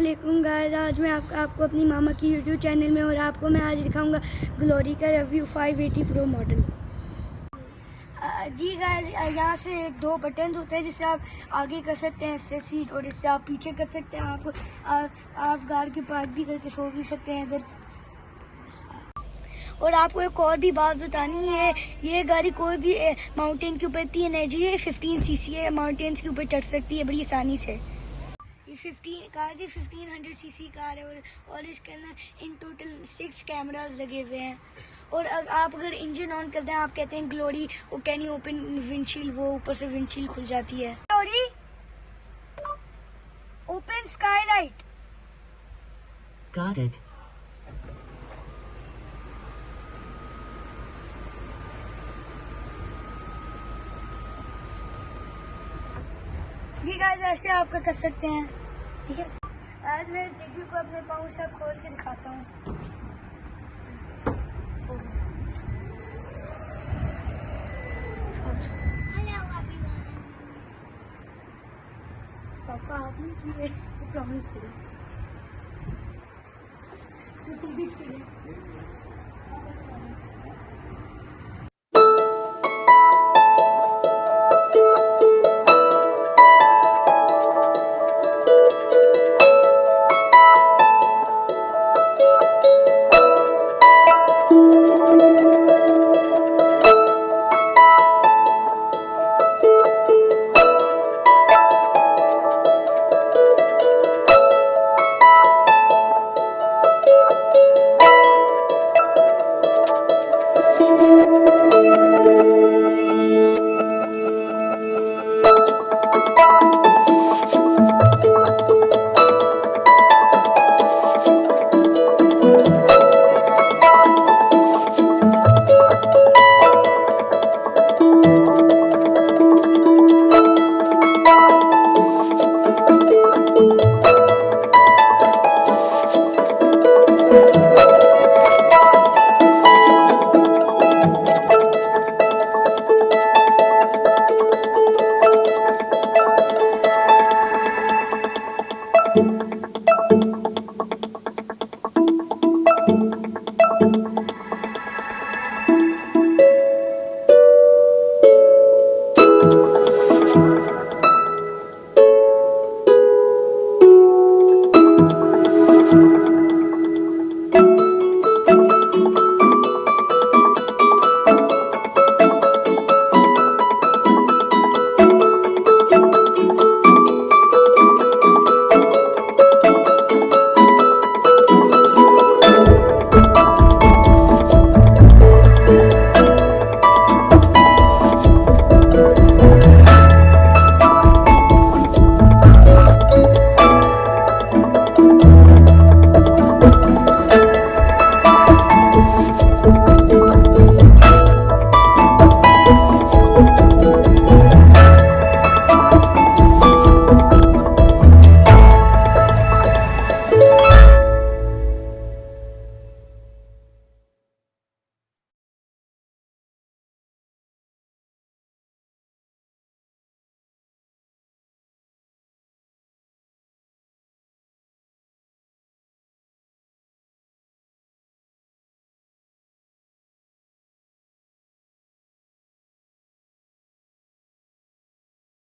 वालेकुम गाइस। आज मैं आपको अपनी मामा की यूट्यूब चैनल में और आपको मैं आज दिखाऊंगा ग्लोरी का रिव्यू 580 प्रो मॉडल। जी गाइस, यहाँ से दो बटन होते हैं जिससे आप आगे कर सकते हैं इससे सीट, और इससे आप पीछे कर सकते हैं। आप गाड़ी के पार्क भी करके सो भी सकते हैं इधर। और आपको एक और भी बात बतानी है, ये गाड़ी कोई भी माउंटेन के ऊपर 3 एनर्जी है, 15 सीसी है, माउंटेन्स के ऊपर चढ़ सकती है बड़ी आसानी से। ये 1500 सीसी कार है और इसके अंदर इन टोटल 6 कैमरास लगे हुए हैं। और आप अगर इंजन ऑन करते हैं, आप कहते हैं ग्लोरी वो कैन यू ओपन विंडशील्ड, वो ऊपर से विंडशील्ड खुल जाती है। Glory open Skylight. Got it. ये गाइस ऐसे आपका कर सकते हैं, ठीक है। आज मैं डिग्गी को अपने पाँव से खोल के दिखाता हूँ। पापा आपने किए प्रॉमिस किए।